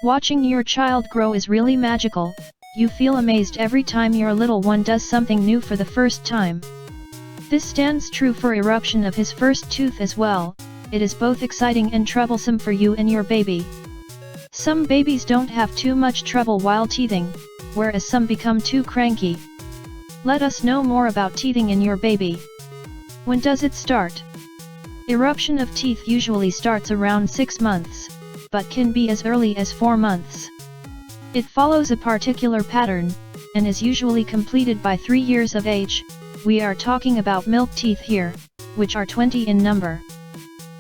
Watching your child grow is really magical. You feel amazed every time your little one does something new for the first time. This stands true for eruption of his first tooth as well. It is both exciting and troublesome for you and your baby. Some babies don't have too much trouble while teething, whereas some become too cranky. Let us know more about teething in your baby. When does it start? Eruption of teeth usually starts around 6 months, but can be as early as 4 months. It follows a particular pattern, and is usually completed by 3 years of age. We are talking about milk teeth here, which are 20 in number.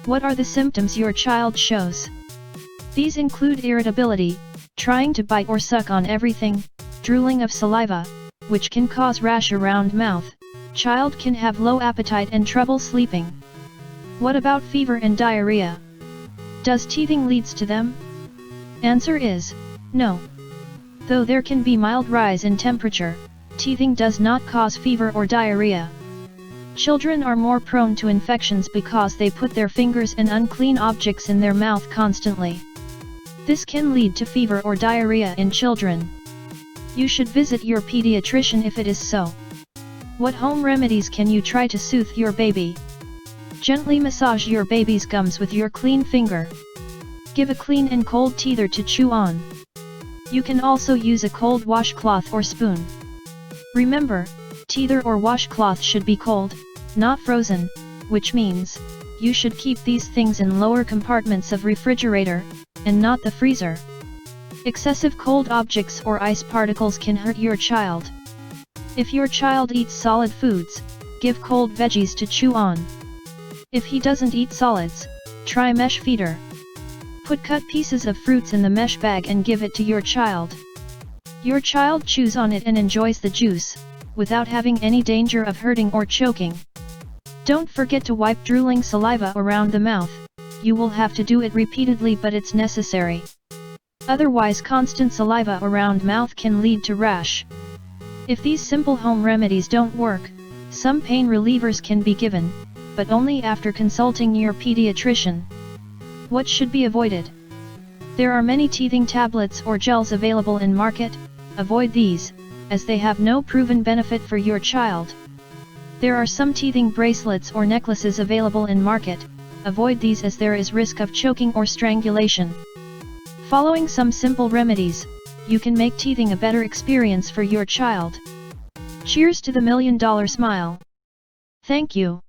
What are the symptoms your child shows? These include irritability, trying to bite or suck on everything, drooling of saliva, which can cause rash around mouth. Child can have low appetite and trouble sleeping. What about fever and diarrhea? Does teething leads to them? Answer is no. Though there can be mild rise in temperature, teething does not cause fever or diarrhea. Children are more prone to infections because they put their fingers and unclean objects in their mouth constantly. This can lead to fever or diarrhea in children. You should visit your pediatrician if it is so. What home remedies can you try to soothe your baby? Gently massage your baby's gums with your clean finger. Give a clean and cold teether to chew on. You can also use a cold washcloth or spoon. Remember, teether or washcloth should be cold, not frozen, which means, you should keep these things in lower compartments of refrigerator, and not the freezer. Excessive cold objects or ice particles can hurt your child. If your child eats solid foods, give cold veggies to chew on. If he doesn't eat solids, try mesh feeder. Put cut pieces of fruits in the mesh bag and give it to your child. Your child chews on it and enjoys the juice, without having any danger of hurting or choking. Don't forget to wipe drooling saliva around the mouth. You will have to do it repeatedly, but it's necessary. Otherwise, constant saliva around mouth can lead to rash. If these simple home remedies don't work, some pain relievers can be given, but only after consulting your pediatrician. What should be avoided? There are many teething tablets or gels available in market. Avoid these, as they have no proven benefit for your child. There are some teething bracelets or necklaces available in market. Avoid these as there is risk of choking or strangulation. Following some simple remedies, you can make teething a better experience for your child. Cheers to the $1 million smile. Thank you.